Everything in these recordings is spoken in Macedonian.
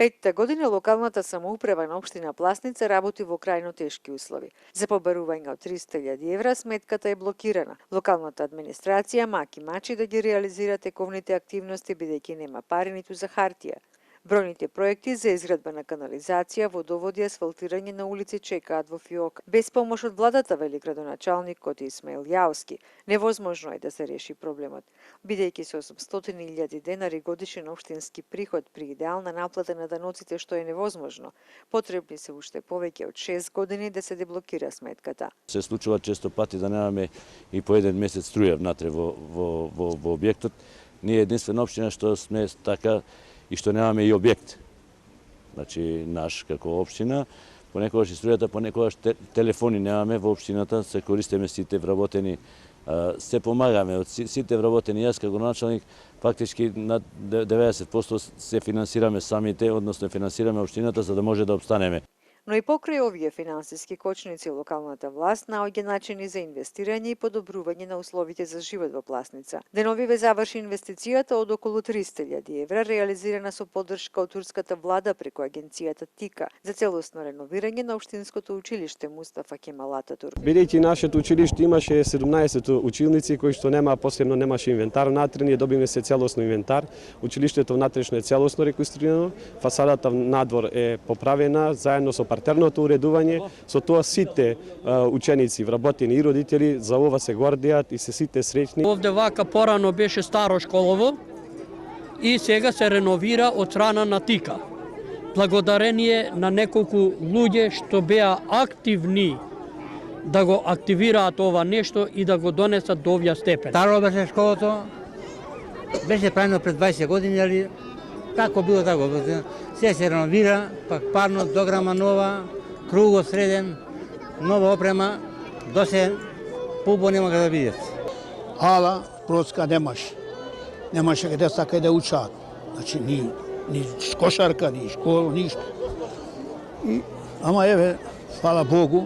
5 година локалната самоуправа на општина Пласница работи во крајно тешки услови. За побарување од 300.000 евра сметката е блокирана. Локалната администрација маки мачи да ги реализира тековните активности бидејќи нема пари ниту за хартија. Бројните проекти за изградба на канализација, водоводи и асфалтирање на улици чекаат во фиок. Без помош од владата, вели градоначалникот Исмаил Јаовски, невозможно е да се реши проблемот, бидејќи со 800.000 денари годишен општински приход при идеална наплата на даноците, што е невозможно, потребни се уште повеќе од 6 години да се деблокира сметката. Се случува често пати да немаме и по еден месец струја внатре во објектот. Ние единствена општина што сме така и што немаме и објект. Значи, наш како општина, понекогаш и струјата, понекогаш телефони немаме во општината, се користиме сите вработени, се помагаме од сите вработени. Јас како началник, фактички на 90% се финансираме самите, односно финансираме општината за да може да обстанеме. Но и покрај овие финансиски кочници, локалната власт наоѓа начини за инвестирање и подобрување на условите за живот во Пласница. Деновиве заврши инвестицијата од околу 300.000 евра, реализирана со поддршка од турската влада преку агенцијата ТИКА за целосно реновирање на општинското училиште Мустафа Кемал Ататурк. Бидејќи нашето училиште имаше 17 училници кои што посебно немаше инвентар внатре, ние добивме се целосно инвентар. Училиштето внатрешно е целосно реконструирано, фасадата надвор е поправена заедно со партерното уредување, со тоа сите ученици, вработени и родители за ова се гордеат и се сите среќни. Овде вака порано беше старо школово и сега се реновира од страна на ТИКА. Благодарение на неколку луѓе што беа активни да го активираат ова нешто и да го донесат до овја степен. Старо беше школото, беше правено пред 20 години, али како било тако. Се реновира, пак парно, дограма нова, круго среден, нова опрема, до се пубо нема да видат. Ала, проска немаше. Немаше каде сака да учат. Значи, ни кошарка, ни школа, ништо. Ама еве, фала Богу,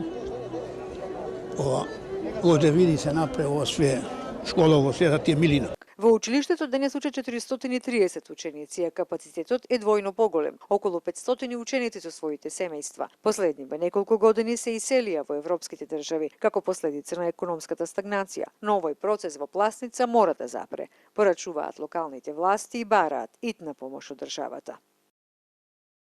овде види се напре ова све, школово, све да ти е милина. Во училиштето денес учат 430 ученици, а капацитетот е двојно поголем, околу 500 ученици со своите семејства. Последниве неколку години се иселија во европските држави, како последица на економската стагнација. Но овој процес во Пласница мора да запре, порачуваат локалните власти и бараат итна помош од државата.